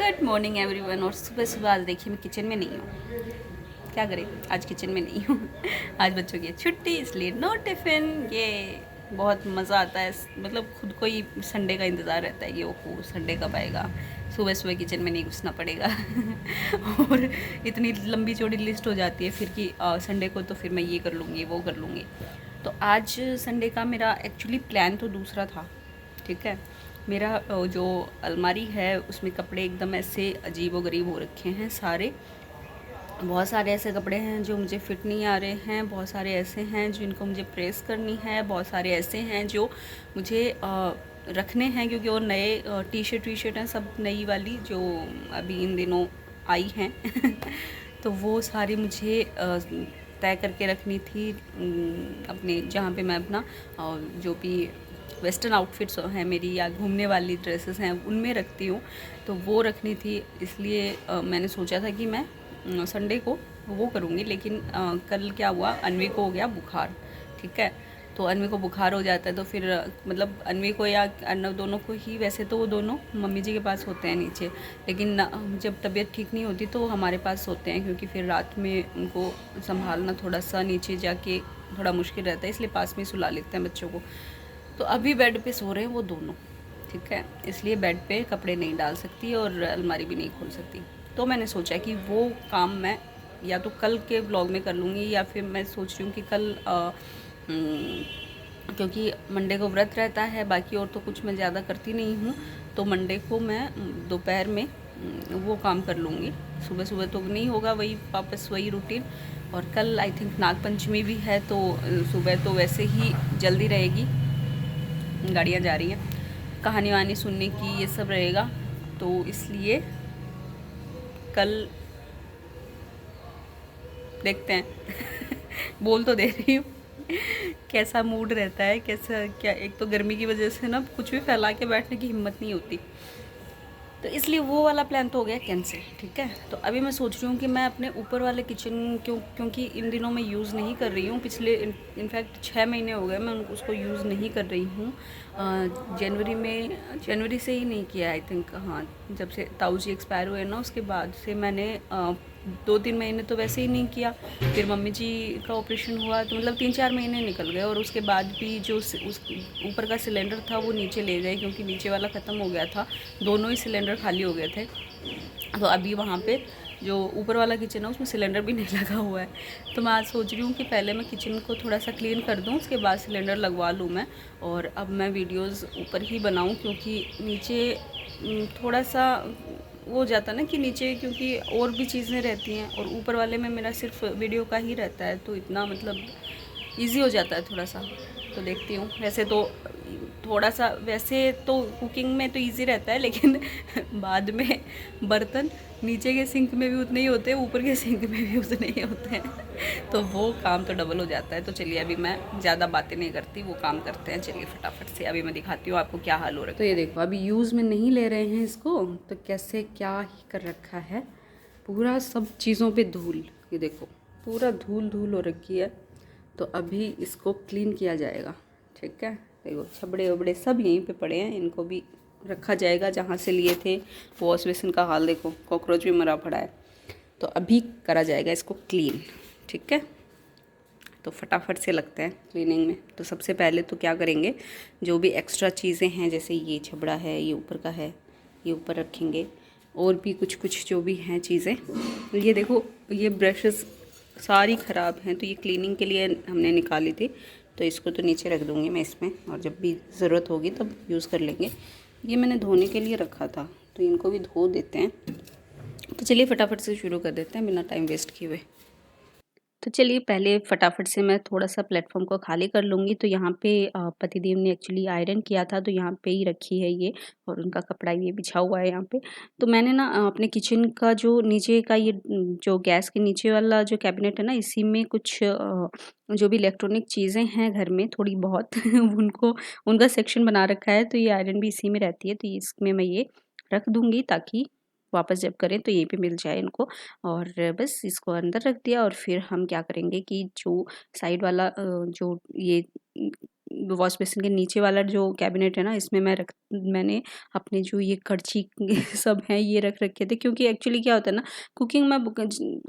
Good morning everyone. और सुबह सुबह आज देखिए मैं किचन में नहीं हूँ, क्या करें, आज किचन में नहीं हूँ। आज बच्चों की छुट्टी, इसलिए नो टिफ़िन। ये बहुत मज़ा आता है, मतलब खुद को ही संडे का इंतज़ार रहता है कि ओहो संडे कब आएगा, सुबह सुबह किचन में नहीं घुसना पड़ेगा। और इतनी लंबी चौड़ी लिस्ट हो जाती है फिर कि संडे को तो फिर मैं ये कर लूँगी वो कर लूँगी। तो आज संडे का मेरा एक्चुअली प्लान तो दूसरा था, ठीक है। मेरा जो अलमारी है उसमें कपड़े एकदम ऐसे अजीबोगरीब हो रखे हैं सारे। बहुत सारे ऐसे कपड़े हैं जो मुझे फिट नहीं आ रहे हैं, बहुत सारे ऐसे हैं जिनको मुझे प्रेस करनी है, बहुत सारे ऐसे हैं जो मुझे रखने हैं क्योंकि वो नए टी शर्ट हैं, सब नई वाली जो अभी इन दिनों आई हैं। तो वो सारी मुझे तय करके रखनी थी अपने जहाँ पे मैं अपना जो भी वेस्टर्न आउटफिट्स हैं मेरी या घूमने वाली ड्रेसेस हैं उनमें रखती हूँ, तो वो रखनी थी। इसलिए मैंने सोचा था कि मैं संडे को वो करूँगी, लेकिन कल क्या हुआ, अन्वी को हो गया बुखार, ठीक है। तो अन्वी को बुखार हो जाता है तो फिर मतलब अन्वी को या अर्नव दोनों को ही, वैसे तो वो दोनों मम्मी जी के पास होते हैं नीचे, लेकिन जब तबीयत ठीक नहीं होती तो हमारे पास होते हैं, क्योंकि फिर रात में उनको संभालना थोड़ा सा नीचे जाके थोड़ा मुश्किल रहता है, इसलिए पास में सुला लेते हैं बच्चों को। तो अभी बेड पे सो रहे हैं वो दोनों, ठीक है, इसलिए बेड पे कपड़े नहीं डाल सकती और अलमारी भी नहीं खोल सकती। तो मैंने सोचा कि वो काम मैं या तो कल के व्लॉग में कर लूँगी, या फिर मैं सोच रही हूँ कि कल क्योंकि मंडे को व्रत रहता है, बाकी और तो कुछ मैं ज़्यादा करती नहीं हूँ, तो मंडे को मैं दोपहर में वो काम कर लूँगी। सुबह सुबह तो नहीं होगा, वही वापस वही रूटीन। और कल आई थिंक नागपंचमी भी है, तो सुबह तो वैसे ही जल्दी रहेगी, गाड़ियाँ जा रही हैं, कहानी वहानी सुनने की ये सब रहेगा, तो इसलिए कल देखते हैं। बोल तो दे रही हूँ। कैसा मूड रहता है, कैसा क्या, एक तो गर्मी की वजह से ना कुछ भी फैला के बैठने की हिम्मत नहीं होती, तो इसलिए वो वाला प्लान तो हो गया कैंसिल, ठीक है। तो अभी मैं सोच रही हूँ कि मैं अपने ऊपर वाले किचन क्योंकि इन दिनों मैं यूज़ नहीं कर रही हूँ, पिछले इनफैक्ट 6 महीने हो गए मैं उसको यूज़ नहीं कर रही हूँ। जनवरी से ही नहीं किया आई थिंक, हाँ, जब से ताऊ जी एक्सपायर हुए ना उसके बाद से मैंने 2-3 महीने तो वैसे ही नहीं किया। फिर मम्मी जी का ऑपरेशन हुआ तो मतलब 3-4 महीने निकल गए, और उसके बाद भी जो उस ऊपर का सिलेंडर था वो नीचे ले गए, क्योंकि नीचे वाला ख़त्म हो गया था, दोनों ही सिलेंडर खाली हो गए थे। तो अभी वहाँ पे जो ऊपर वाला किचन है उसमें सिलेंडर भी नहीं लगा हुआ है। तो मैं आज सोच रही हूँ कि पहले मैं किचन को थोड़ा सा क्लीन कर दूँ, उसके बाद सिलेंडर लगवा लूँ मैं, और अब मैं वीडियोज़ ऊपर ही बनाऊँ, क्योंकि नीचे थोड़ा सा वो हो जाता है ना कि नीचे क्योंकि और भी चीज़ें रहती हैं, और ऊपर वाले में मेरा सिर्फ वीडियो का ही रहता है, तो इतना मतलब इजी हो जाता है थोड़ा सा। तो देखती हूँ, वैसे तो थोड़ा सा, वैसे तो कुकिंग में तो इजी रहता है, लेकिन बाद में बर्तन नीचे के सिंक में भी उतने ही होते हैं, ऊपर के सिंक में भी उतने ही होते हैं, तो वो काम तो डबल हो जाता है। तो चलिए अभी मैं ज़्यादा बातें नहीं करती, वो काम करते हैं, चलिए फटाफट से अभी मैं दिखाती हूँ आपको क्या हाल हो रहा है। तो ये देखो अभी यूज़ में नहीं ले रहे हैं इसको, तो कैसे क्या ही कर रखा है, पूरा सब चीज़ों पे धूल, ये देखो पूरा धूल धूल हो रखी है। तो अभी इसको क्लीन किया जाएगा, ठीक है। देखो छबड़े वबड़े सब यहीं पे पड़े हैं, इनको भी रखा जाएगा जहाँ से लिए थे। वॉश बेसिन का हाल देखो, कॉकरोच भी मरा पड़ा है, तो अभी करा जाएगा इसको क्लीन, ठीक है। तो फटाफट से लगते हैं क्लीनिंग में। तो सबसे पहले तो क्या करेंगे, जो भी एक्स्ट्रा चीज़ें हैं, जैसे ये छबड़ा है, ये ऊपर का है, ये ऊपर रखेंगे, और भी कुछ कुछ जो भी हैं चीज़ें, ये देखो ये ब्रशेस सारी ख़राब हैं, तो ये क्लीनिंग के लिए हमने निकाली थी, तो इसको तो नीचे रख दूँगी मैं इसमें, और जब भी ज़रूरत होगी तब यूज़ कर लेंगे। ये मैंने धोने के लिए रखा था, तो इनको भी धो देते हैं। तो चलिए फटाफट से शुरू कर देते हैं बिना टाइम वेस्ट किए हुए। तो चलिए पहले फटाफट से मैं थोड़ा-सा प्लेटफ़ॉर्म को खाली कर लूँगी। तो यहाँ पे पतिदेव ने एक्चुअली आयरन किया था, तो यहाँ पे ही रखी है ये, और उनका कपड़ा ये बिछा हुआ है यहाँ पे। तो मैंने ना अपने किचन का जो नीचे का ये जो गैस के नीचे वाला जो कैबिनेट है ना, इसी में कुछ जो भी इलेक्ट्रॉनिक चीज़ें हैं घर में थोड़ी बहुत उनको उनका सेक्शन बना रखा है, तो ये आयरन भी इसी में रहती है। तो इसमें मैं ये रख दूँगी, ताकि वापस जब करें तो यहीं पे मिल जाए इनको। और बस इसको अंदर रख दिया, और फिर हम क्या करेंगे कि जो साइड वाला जो ये वॉश बेसिन के नीचे वाला जो कैबिनेट है ना, इसमें मैंने अपने जो ये करछी सब हैं ये रख रखे थे, क्योंकि एक्चुअली क्या होता है ना, कुकिंग मैं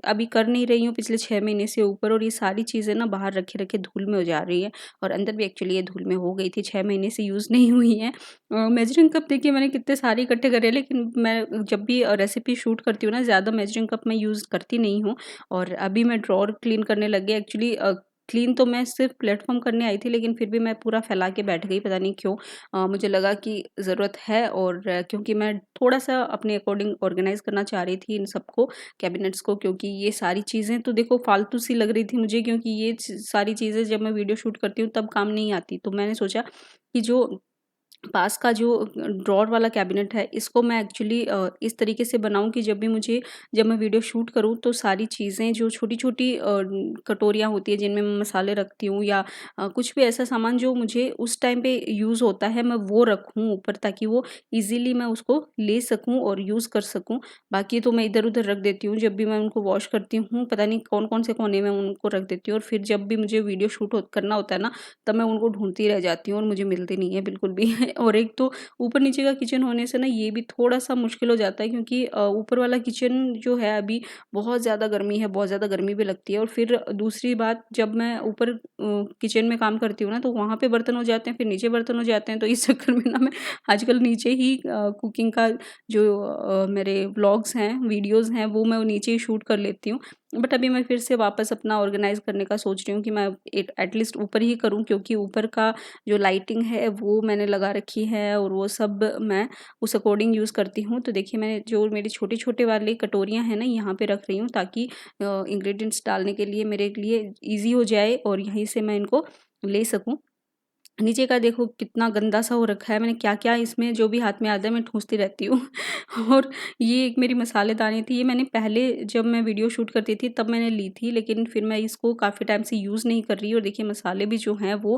अभी कर नहीं रही हूँ पिछले 6 महीने से ऊपर, और ये सारी चीज़ें ना बाहर रखे रखे धूल में हो जा रही है, और अंदर भी एक्चुअली ये धूल में हो गई थी, 6 महीने से यूज़ नहीं हुई है। मेजरिंग कप देखिए मैंने कितने सारे इकट्ठे करे, लेकिन मैं जब भी रेसिपी शूट करती हूँ ना, ज़्यादा मेजरिंग कप मैं यूज़ करती नहीं हूँ। और अभी मैं ड्रॉअर क्लीन करने लग गई एक्चुअली। क्लीन तो मैं सिर्फ प्लेटफॉर्म करने आई थी, लेकिन फिर भी मैं पूरा फैला के बैठ गई, पता नहीं क्यों। मुझे लगा कि ज़रूरत है, और क्योंकि मैं थोड़ा-सा अपने अकॉर्डिंग ऑर्गेनाइज़ करना चाह रही थी इन सबको, कैबिनेट्स को, क्योंकि ये सारी चीज़ें तो देखो फालतू सी लग रही थी मुझे, क्योंकि ये सारी चीज़ें जब मैं वीडियो शूट करती हूँ तब काम नहीं आती। तो मैंने सोचा कि जो पास का जो ड्रॉअर वाला कैबिनेट है, इसको मैं एक्चुअली इस तरीके से बनाऊँ कि जब मैं वीडियो शूट करूँ तो सारी चीज़ें जो छोटी-छोटी कटोरियाँ होती हैं जिनमें मैं मसाले रखती हूँ, या कुछ भी ऐसा सामान जो मुझे उस टाइम पे यूज़ होता है, मैं वो रखूँ ऊपर, ताकि वो ईज़िली मैं उसको ले सकूँ और यूज़ कर सकूँ। बाकी तो मैं इधर-उधर रख देती हूँ, जब भी मैं उनको वॉश करती हूँ, पता नहीं कौन-कौन से कोने में उनको रख देती हूँ, और फिर जब भी मुझे वीडियो शूट करना होता है ना, तब मैं उनको ढूँढती रह जाती हूँ और मुझे मिलती नहीं है बिल्कुल भी। और एक तो ऊपर-नीचे का किचन होने से ना ये भी थोड़ा-सा मुश्किल हो जाता है, क्योंकि ऊपर वाला किचन जो है अभी बहुत ज़्यादा गर्मी है, बहुत ज़्यादा गर्मी भी लगती है, और फिर दूसरी बात, जब मैं ऊपर किचन में काम करती हूँ ना, तो वहाँ पे बर्तन हो जाते हैं, फिर नीचे बर्तन हो जाते हैं, तो इस चक्कर में ना मैं आजकल नीचे ही कुकिंग का जो मेरे व्लॉग्स हैं, वीडियोज़ हैं, वो मैं नीचे ही शूट कर लेती हूँ। बट अभी मैं फिर से वापस अपना ऑर्गेनाइज़ करने का सोच रही हूँ कि मैं एटलीस्ट ऊपर ही करूँ, क्योंकि ऊपर का जो लाइटिंग है वो मैंने लगा रखी है, और वो सब मैं उस अकॉर्डिंग यूज़ करती हूँ। तो देखिए मैंने जो मेरी छोटे-छोटे वाली कटोरियाँ हैं ना, यहाँ पे रख रही हूँ, ताकि इंग्रीडिएंट्स डालने के लिए मेरे लिए ईज़ी हो जाए और यहीं से मैं इनको ले सकूँ। नीचे का देखो कितना गंदा सा हो रखा है, मैंने क्या-क्या इसमें जो भी हाथ में आता है मैं ठूँसती रहती हूँ। और ये एक मेरी मसालेदानी थी, ये मैंने पहले जब मैं वीडियो शूट करती थी तब मैंने ली थी, लेकिन फिर मैं इसको काफ़ी टाइम से यूज़ नहीं कर रही, और देखिए मसाले भी जो हैं वो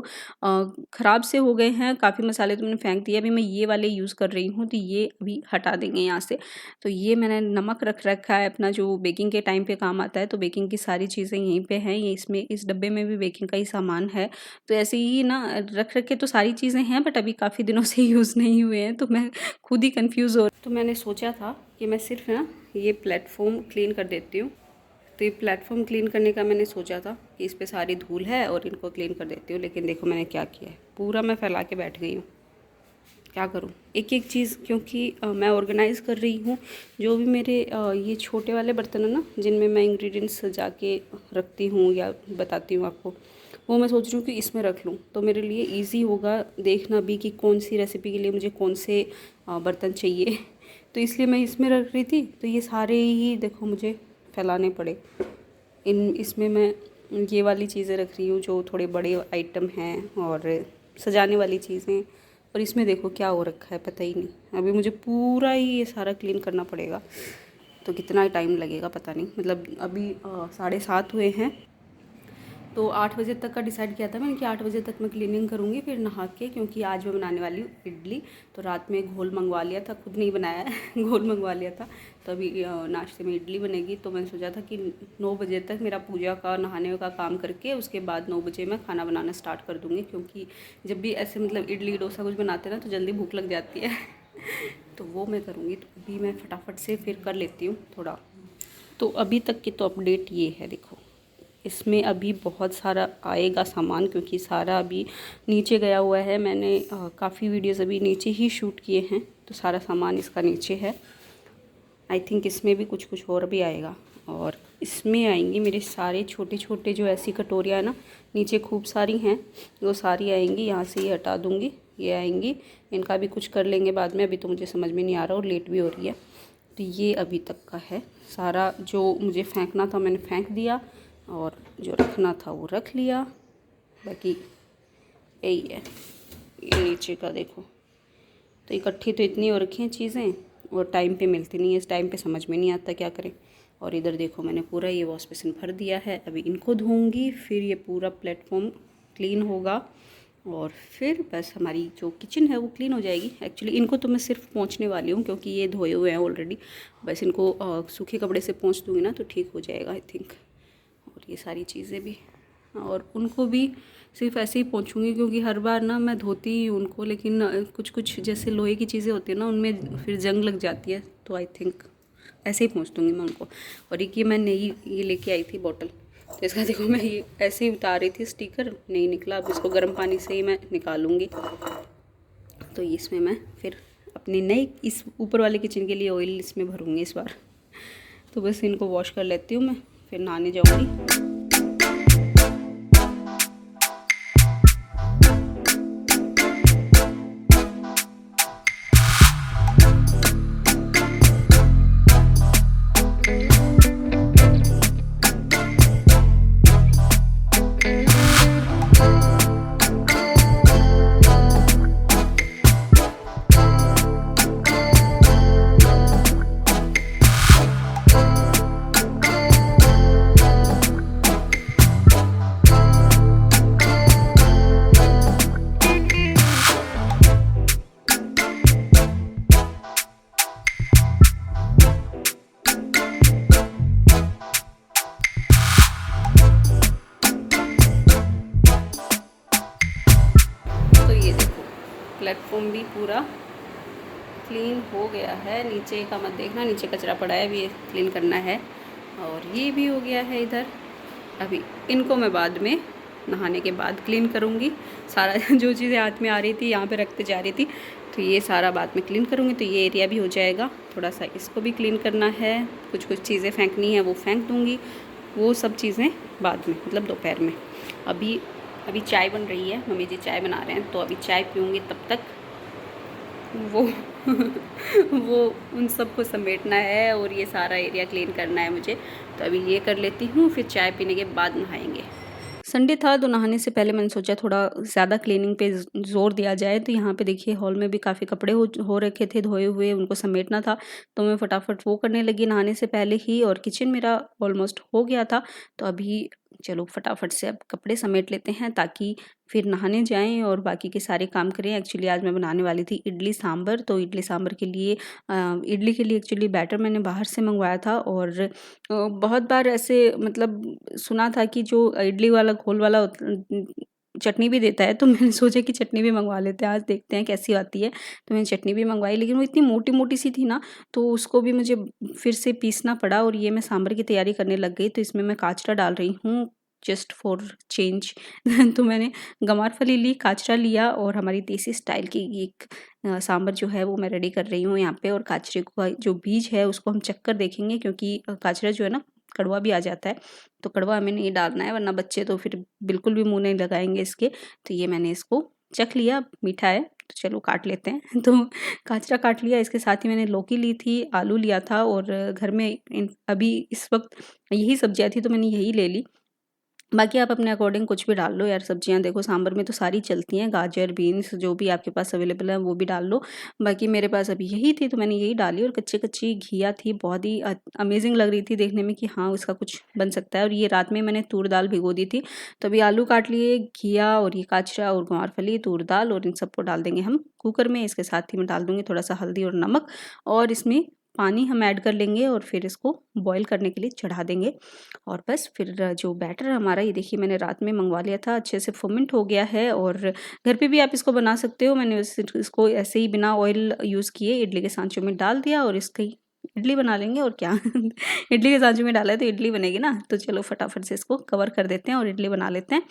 ख़राब से हो गए हैं, काफ़ी मसाले तो मैंने फेंक दिए। अभी मैं ये वाले यूज़ कर रही हूँ, तो ये अभी हटा देंगे यहाँ से। तो ये मैंने नमक रख रखा है अपना, जो बेकिंग के टाइम पे काम आता है, तो बेकिंग की सारी चीज़ें यहीं पे हैं, ये इसमें इस डब्बे में भी बेकिंग का ही सामान है। तो ऐसे ही ना रख रख के तो सारी चीज़ें हैं, बट अभी काफ़ी दिनों से यूज़ नहीं हुए हैं, तो मैं खुद ही कन्फ्यूज़ हो, तो मैंने सोचा था कि मैं सिर्फ ना ये प्लेटफॉर्म क्लीन कर देती हूँ। तो ये प्लेटफॉर्म क्लीन करने का मैंने सोचा था कि इस पे सारी धूल है और इनको क्लीन कर देती हूँ, लेकिन देखो मैंने क्या किया है, पूरा मैं फैला के बैठ गई हूँ। क्या करूँ, एक-एक चीज़, क्योंकि मैं ऑर्गेनाइज़ कर रही हूँ। जो भी मेरे ये छोटे वाले बर्तन है ना, जिनमें मैं इंग्रेडिएंट्स सजा के रखती हूँ या बताती हूँ आपको, वो मैं सोच रही हूँ कि इसमें रख लूँ, तो मेरे लिए ईज़ी होगा देखना भी कि कौन सी रेसिपी के लिए मुझे कौन से बर्तन चाहिए। तो इसलिए मैं इसमें रख रही थी, तो ये सारे ही देखो मुझे फैलाने पड़े। इसमें मैं ये वाली चीज़ें रख रही हूँ जो थोड़े बड़े आइटम हैं और सजाने वाली चीज़ें, और इसमें देखो क्या हो रखा है पता ही नहीं। अभी मुझे पूरा ही ये सारा क्लीन करना पड़ेगा, तो कितना टाइम लगेगा पता नहीं। मतलब अभी 7:30 हुए हैं, तो 8 बजे तक का डिसाइड किया था मैंने कि 8 बजे तक मैं क्लीनिंग करूँगी, फिर नहा के, क्योंकि आज मैं बनाने वाली हूँ इडली। तो रात में घोल मंगवा लिया था, खुद नहीं बनाया है घोल मंगवा लिया था, तो अभी नाश्ते में इडली बनेगी। तो मैंने सोचा था कि 9 बजे तक मेरा पूजा का नहाने का काम करके उसके बाद 9 बजे मैं खाना बनाना स्टार्ट कर दूँगी, क्योंकि जब भी ऐसे मतलब इडली डोसा कुछ बनाते हैं ना, तो जल्दी भूख लग जाती है तो वो मैं करूँगी। तो अभी मैं फटाफट से फिर कर लेती हूँ थोड़ा। तो अभी तक की तो अपडेट ये है, देखो इसमें अभी बहुत सारा आएगा सामान, क्योंकि सारा अभी नीचे गया हुआ है। मैंने काफ़ी वीडियोस अभी नीचे ही शूट किए हैं, तो सारा सामान इसका नीचे है। आई थिंक इसमें भी कुछ कुछ और भी आएगा, और इसमें आएंगी मेरे सारे छोटे छोटे जो ऐसी कटोरियाँ है ना, नीचे खूब सारी हैं, वो सारी आएंगी। यहाँ से ये हटा दूँगी, ये आएंगी, इनका भी कुछ कर लेंगे बाद में। अभी तो मुझे समझ में नहीं आ रहा और लेट भी हो रही है। तो ये अभी तक का है सारा। जो मुझे फेंकना था मैंने फेंक दिया, और जो रखना था वो रख लिया। बाकी यही है, ये नीचे का देखो। तो इकट्ठी तो इतनी हो रखी हैं चीज़ें, और टाइम पे मिलती नहीं है, इस टाइम पे समझ में नहीं आता क्या करें। और इधर देखो मैंने पूरा ये वॉश बेसिन भर दिया है। अभी इनको धोऊंगी, फिर ये पूरा प्लेटफॉर्म क्लीन होगा, और फिर बस हमारी जो किचन है वो क्लीन हो जाएगी। एक्चुअली इनको तो मैं सिर्फ पोंछने वाली हूँ, क्योंकि ये धोए हुए हैं ऑलरेडी। बस इनको सूखे कपड़े से पोंछ दूँगी ना, तो ठीक हो जाएगा आई थिंक। और ये सारी चीज़ें भी और उनको भी सिर्फ ऐसे ही पोंछूंगी, क्योंकि हर बार ना मैं धोती ही हूँ उनको, लेकिन कुछ कुछ जैसे लोहे की चीज़ें होती है ना उनमें फिर जंग लग जाती है, तो आई थिंक ऐसे ही पोंछ दूँगी मैं उनको। और एक ये मैं नई ये लेके आई थी बॉटल, तो इसका देखो मैं ये ऐसे ही उतार रही थी, स्टिकर नहीं निकला। अब इसको गर्म पानी से ही मैं निकालूंगी। तो इसमें मैं फिर अपनी नई इस ऊपर वाले किचन के लिए ऑयल इसमें भरूंगी इस बार। तो बस इनको वॉश कर लेती हूँ मैं, फिर नहाने जाऊँगी। तो ये देखो प्लेटफॉर्म भी पूरा क्लीन हो गया है। नीचे का मत देखना, नीचे कचरा पड़ा है, अभी ये क्लीन करना है। और ये भी हो गया है इधर। अभी इनको मैं बाद में नहाने के बाद क्लीन करूँगी। सारा जो चीज़ें हाथ में आ रही थी यहाँ पे रखते जा रही थी, तो ये सारा बाद में क्लीन करूँगी। तो ये एरिया भी हो जाएगा। थोड़ा सा इसको भी क्लीन करना है, कुछ कुछ चीज़ें फेंकनी है वो फेंक दूँगी। वो सब चीज़ें बाद में, मतलब दोपहर में। अभी अभी चाय बन रही है, मम्मी जी चाय बना रहे हैं, तो अभी चाय पीऊँगी। तब तक वो वो उन सबको समेटना है और ये सारा एरिया क्लीन करना है मुझे। तो अभी ये कर लेती हूँ, फिर चाय पीने के बाद नहाएंगे। संडे था तो नहाने से पहले मैंने सोचा थोड़ा ज़्यादा क्लीनिंग पे ज़ोर दिया जाए। तो यहाँ पे देखिए हॉल में भी काफ़ी कपड़े हो रखे थे धोए हुए, उनको समेटना था। तो मैं फटाफट वो करने लगी नहाने से पहले ही, और किचन मेरा ऑलमोस्ट हो गया था। तो अभी चलो फटाफट से अब कपड़े समेट लेते हैं, ताकि फिर नहाने जाएं और बाकी के सारे काम करें। एक्चुअली आज मैं बनाने वाली थी इडली सांभर। तो इडली सांभर के लिए इडली के लिए एक्चुअली बैटर मैंने बाहर से मंगवाया था। और बहुत बार ऐसे मतलब सुना था कि जो इडली वाला घोल वाला चटनी भी देता है, तो मैंने सोचा कि चटनी भी मंगवा लेते हैं, आज देखते हैं कैसी आती है। तो मैंने चटनी भी मंगवाई, लेकिन वो इतनी मोटी-मोटी सी थी ना, तो उसको भी मुझे फिर से पीसना पड़ा। और ये मैं सांभर की तैयारी करने लग गई। तो इसमें मैं काचरा डाल रही हूँ, जस्ट फॉर चेंज। तो मैंने गंवार फली ली, काचरा लिया, और हमारी देसी स्टाइल की एक सांभर जो है वो मैं रेडी कर रही हूँ यहाँ पे। और काचरे का जो बीज है उसको हम चख कर देखेंगे, क्योंकि काचरा जो है ना कड़वा भी आ जाता है। तो कड़वा हमें नहीं डालना है, वरना बच्चे तो फिर बिल्कुल भी मुँह नहीं लगाएँगे इसके। तो ये मैंने इसको चख लिया, मीठा है, तो चलो काट लेते हैं। तो काचरा काट लिया, इसके साथ ही मैंने लौकी ली थी, आलू लिया था, और घर में अभी इस वक़्त यही सब्जियाँ थी तो मैंने यही ले ली। बाकी आप अपने अकॉर्डिंग कुछ भी डाल लो यार, सब्जियाँ देखो सांभर में तो सारी चलती हैं, गाजर, बीन्स जो भी आपके पास अवेलेबल है वो भी डाल लो। बाकी मेरे पास अभी यही थी तो मैंने यही डाली, और कच्ची-कच्ची घिया थी, बहुत ही अमेज़िंग लग रही थी देखने में कि हाँ, इसका कुछ बन सकता है। और ये रात में मैंने तूर दाल भिगो दी थी। तो अभी आलू काट लिए, घिया और ये काचरा और ग्वारफली, तूर दाल, और इन सबको डाल देंगे हम कुकर में। इसके साथ ही मैं डाल दूँगी थोड़ा-सा हल्दी और नमक, और इसमें पानी हम ऐड कर लेंगे, और फिर इसको बॉयल करने के लिए चढ़ा देंगे। और बस फिर जो बैटर है हमारा, ये देखिए मैंने रात में मंगवा लिया था, अच्छे से फर्मेंट हो गया है। और घर पे भी आप इसको बना सकते हो। मैंने इसको ऐसे ही बिना ऑयल यूज़ किए इडली के सांचों में डाल दिया, और इसकी इडली बना लेंगे और क्या। इडली के सांचों में डाला है तो इडली बनेगी ना। तो चलो फटाफट से इसको कवर कर देते हैं और इडली बना लेते हैं।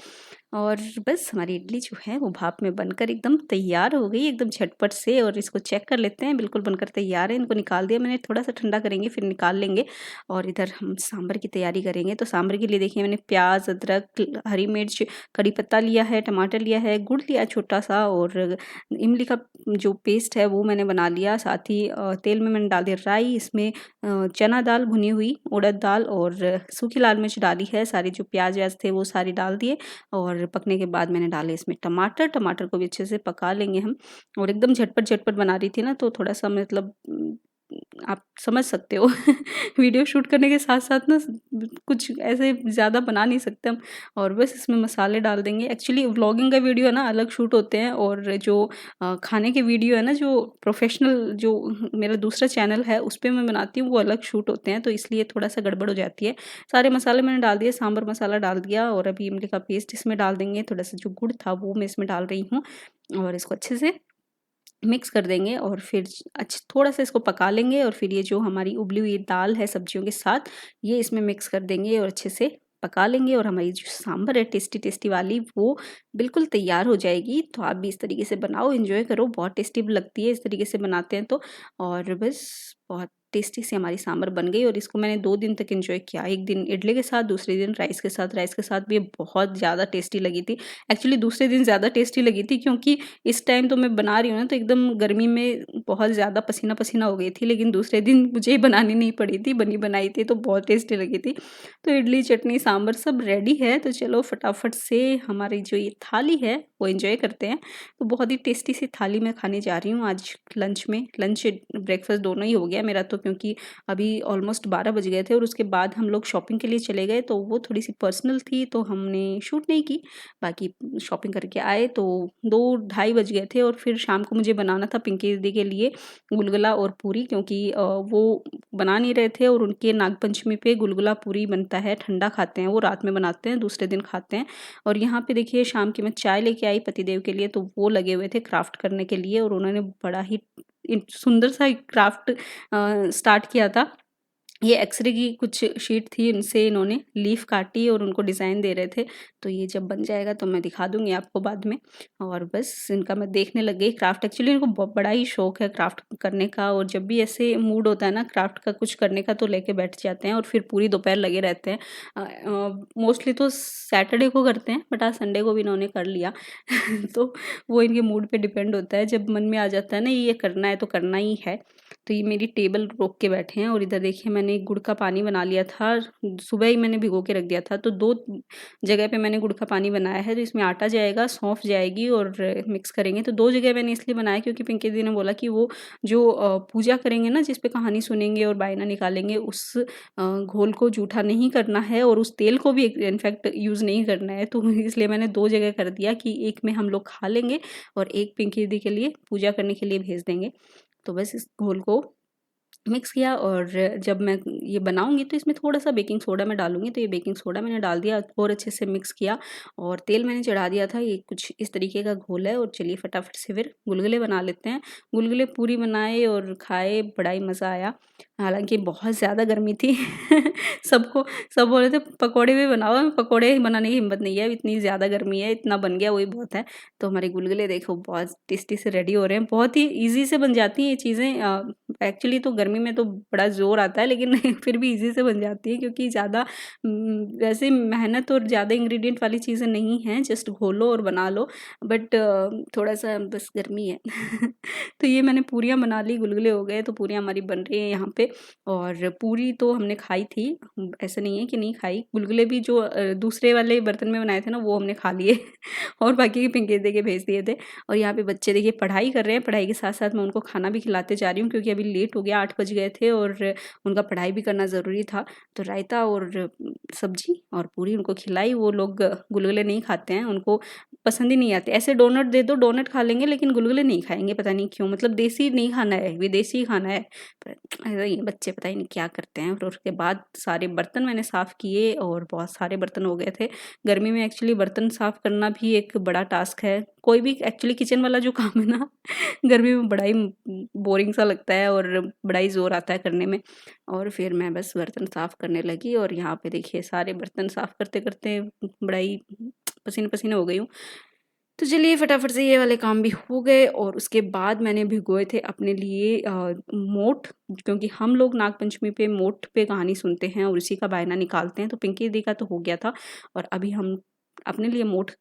और बस हमारी इडली जो है वो भाप में बनकर एकदम तैयार हो गई, एकदम झटपट से। और इसको चेक कर लेते हैं, बिल्कुल बनकर तैयार है। इनको निकाल दिया मैंने, थोड़ा सा ठंडा करेंगे फिर निकाल लेंगे। और इधर हम सांभर की तैयारी करेंगे। तो सांभर के लिए देखिए मैंने प्याज, अदरक, हरी मिर्च, कड़ी पत्ता लिया है, टमाटर लिया है, गुड़ लिया छोटा सा, और इमली का जो पेस्ट है वो मैंने बना लिया। साथ ही तेल में मैंने डाल दिया राई, इसमें चना दाल भुनी हुई, उड़द दाल, और सूखी लाल मिर्च डाली है। सारे जो प्याज व्याज थे वो सारे डाल दिए, और पकने के बाद मैंने डाले इसमें टमाटर। टमाटर को भी अच्छे से पका लेंगे हम। और एकदम झटपट झटपट बना रही थी ना, तो थोड़ा सा मतलब आप समझ सकते हो वीडियो शूट करने के साथ साथ ना कुछ ऐसे ज़्यादा बना नहीं सकते हम। और बस इसमें मसाले डाल देंगे। एक्चुअली व्लॉगिंग का वीडियो है ना अलग शूट होते हैं, और जो खाने के वीडियो है ना जो प्रोफेशनल जो मेरा दूसरा चैनल है उस पे मैं बनाती हूँ वो अलग शूट होते हैं, तो इसलिए थोड़ा-सा गड़बड़ हो जाती है। सारे मसाले मैंने डाल दिए, सांभर मसाला डाल दिया और अभी इमली का पेस्ट इसमें डाल देंगे, थोड़ा-सा जो गुड़ था वो मैं इसमें डाल रही हूँ और इसको अच्छे से मिक्स कर देंगे और फिर थोड़ा-सा इसको पका लेंगे और फिर ये जो हमारी उबली हुई दाल है सब्जियों के साथ, ये इसमें मिक्स कर देंगे और अच्छे से पका लेंगे और हमारी जो सांभर है टेस्टी-टेस्टी वाली वो बिल्कुल तैयार हो जाएगी। तो आप भी इस तरीके से बनाओ, एन्जॉय करो, बहुत टेस्टी भी लगती है इस तरीके से बनाते हैं तो। और बस बहुत टेस्टी सी हमारी सांभर बन गई और इसको मैंने 2 दिन तक एन्जॉय किया। एक दिन इडली के साथ, दूसरे दिन राइस के साथ भी ये बहुत ज़्यादा टेस्टी लगी थी। एक्चुअली दूसरे दिन ज़्यादा टेस्टी लगी थी क्योंकि इस टाइम तो मैं बना रही हूँ ना तो एकदम गर्मी में बहुत ज़्यादा पसीना-पसीना हो गई थी, लेकिन दूसरे दिन मुझे ही बनानी नहीं पड़ी थी, बनी बनाई थी तो बहुत टेस्टी लगी थी। तो इडली, चटनी, सांभर सब रेडी है, तो चलो फटाफट से हमारी जो ये थाली है वो एन्जॉय करते हैं। तो बहुत ही टेस्टी सी थाली मैं खाने जा रही हूँ आज लंच में। लंच, ब्रेकफ़ास्ट दोनों ही हो गया मेरा तो, क्योंकि अभी ऑलमोस्ट 12 बज गए थे और उसके बाद हम लोग शॉपिंग के लिए चले गए, तो वो थोड़ी-सी पर्सनल थी तो हमने शूट नहीं की। बाकी शॉपिंग करके आए तो 2 ढाई बज गए थे और फिर शाम को मुझे बनाना था पिंकी दीदी के लिए गुलगुला और पूरी, क्योंकि वो बना नहीं रहे थे और उनके नागपंचमी पे गुलगुला पूरी बनता है, ठंडा खाते हैं वो, रात में बनाते हैं, दूसरे दिन खाते हैं। और यहाँ पे देखिए शाम की मैं चाय लेके आई पतिदेव के लिए, तो वो लगे हुए थे क्राफ्ट करने के लिए और उन्होंने बड़ा ही सुंदर सा क्राफ्ट स्टार्ट किया था। ये एक्स-रे की कुछ शीट थी, उनसे इन्होंने लीफ काटी और उनको डिज़ाइन दे रहे थे। तो ये जब बन जाएगा तो मैं दिखा दूँगी आपको बाद में। और बस इनका मैं देखने लग गई क्राफ्ट। एक्चुअली इनको बड़ा ही शौक है क्राफ्ट करने का और जब भी ऐसे मूड होता है ना क्राफ्ट का कुछ करने का तो लेके बैठ जाते हैं और फिर पूरी दोपहर लगे रहते हैं। मोस्टली तो सैटरडे को करते हैं, बट आज संडे को भी इन्होंने कर लिया। तो वो इनके मूड पे डिपेंड होता है, जब मन में आ जाता है ना ये करना है तो करना ही है। तो ये मेरी टेबल रोक के बैठे हैं और इधर देखिए मैंने गुड़ का पानी बना लिया था, सुबह ही मैंने भिगो के रख दिया था, तो 2 जगह पे मैंने गुड़ का पानी बनाया है। तो इसमें आटा जाएगा, सौंफ जाएगी और मिक्स करेंगे। तो 2 जगह मैंने इसलिए बनाया क्योंकि पिंकी दीदी ने बोला कि वो जो पूजा करेंगे ना जिस पे कहानी सुनेंगे और बायना निकालेंगे, उस घोल को जूठा नहीं करना है और उस तेल को भी इनफैक्ट यूज़ नहीं करना है। तो इसलिए मैंने 2 जगह कर दिया कि एक में हम लोग खा लेंगे और एक पिंकी दीदी के लिए पूजा करने के लिए भेज देंगे। तो बस इस घोल को मिक्स किया और जब मैं ये बनाऊँगी तो इसमें थोड़ा-सा बेकिंग सोडा मैं डालूँगी, तो ये बेकिंग सोडा मैंने डाल दिया और अच्छे से मिक्स किया और तेल मैंने चढ़ा दिया था। ये कुछ इस तरीके का घोल है और चलिए फटाफट से फिर गुलगुले बना लेते हैं। गुलगुले पूरी बनाए और खाए, बड़ा ही मज़ा आया। हालाँकि बहुत ज़्यादा गर्मी थी। सबको सब बोल रहे थे पकौड़े भी बनाओ, पकौड़े बनाने की हिम्मत नहीं है, इतनी ज़्यादा गर्मी है, इतना बन गया वही बहुत है। तो हमारे गुलगुले देखो बहुत टेस्टी से रेडी हो रहे हैं, बहुत ही ईज़ी से बन जाती हैं ये चीज़ें। एक्चुअली तो गर्मी में तो बड़ा ज़ोर आता है लेकिन फिर भी ईज़ी से बन जाती है क्योंकि ज़्यादा वैसे मेहनत और ज़्यादा इंग्रीडिएंट वाली चीज़ें नहीं हैं, जस्ट घोलो और बना लो। बट थोड़ा-सा बस गर्मी है। तो ये मैंने पूरियाँ बना ली, गुलगुले हो गए, तो पूरियाँ हमारी बन रही हैं यहाँ पे और पूरी तो हमने खाई थी, ऐसा नहीं है कि नहीं खाई। गुलगुले भी जो दूसरे वाले बर्तन में बनाए थे ना वो हमने खा लिए और बाकी पिंकी दीदी के भेज दिए थे। और यहाँ पे बच्चे देखिए पढ़ाई कर रहे हैं, पढ़ाई के साथ-साथ मैं उनको खाना भी खिलाते जा रही हूँ क्योंकि अभी लेट हो गया, 8 बज गए थे और उनका पढ़ाई भी करना ज़रूरी था। तो रायता और सब्ज़ी और पूरी उनको खिलाई, वो लोग गुलगुले नहीं खाते हैं, उनको पसंद ही नहीं आते। ऐसे डोनट दे दो, डोनट खा लेंगे लेकिन गुलगुले नहीं खाएँगे, पता नहीं क्यों? मतलब देसी नहीं खाना है, विदेशी ही खाना है। पर ऐसा ही है, बच्चे पता ही नहीं क्या करते हैं। और उसके बाद सारे बर्तन मैंने साफ़ किए और बहुत सारे बर्तन हो गए थे। गर्मी में एक्चुअली बर्तन साफ़ करना भी एक बड़ा टास्क है। कोई भी एक्चुअली किचन वाला जो काम है ना गर्मी में बड़ा ही बोरिंग सा लगता है और बड़ा ही ज़ोर आता है करने में। और फिर मैं बस बर्तन साफ़ करने लगी और यहाँ पे देखिए सारे बर्तन साफ़ करते-करते बड़ा ही पसीने-पसीने हो गई हूँ। तो चलिए फटाफट से ये वाले काम भी हो गए और उसके बाद मैंने भिगोए थे अपने लिए मोठ, क्योंकि हम लोग नागपंचमी पे मोठ पे कहानी सुनते हैं और उसी का बायना निकालते हैं। तो पिंकी दी का तो हो गया था और अभी हम अपने लिए मोठ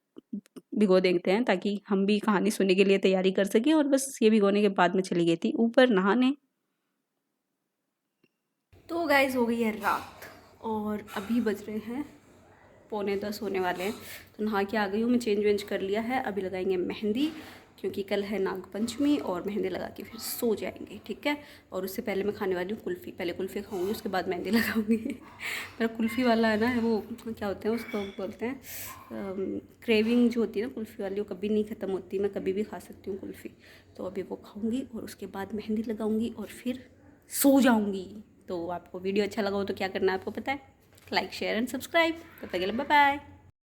भिगो देते हैं ताकि हम भी कहानी सुनने के लिए तैयारी कर सकें। और बस ये भिगोने के बाद मैं चली गई थी ऊपर नहाने। तो गाइस हो गई है रात और अभी बज रहे हैं 9:45 होने वाले हैं। तो नहा के आ गई हूँ मैं, चेंज वेंज कर लिया है, अभी लगाएंगे मेहंदी क्योंकि कल है नाग पंचमी और मेहंदी लगा के फिर सो जाएंगे, ठीक है। और उससे पहले मैं खाने वाली हूँ कुल्फ़ी, पहले कुल्फ़ी खाऊंगी उसके बाद मेहंदी लगाऊंगी। मेरा कुल्फ़ी वाला है ना, वो क्या होते हैं उसको बोलते हैं, क्रेविंग जो होती है ना कुल्फ़ी वाली, वो कभी नहीं ख़त्म होती, मैं कभी भी खा सकती हूँ कुल्फ़ी। तो अभी वो खाऊंगी और उसके बाद मेहंदी लगाऊंगी और फिर सो जाऊंगी। तो आपको वीडियो अच्छा लगा हो तो क्या करना है आपको पता है, लाइक शेयर एंड सब्सक्राइब। तब तक के लिए बाय बाय।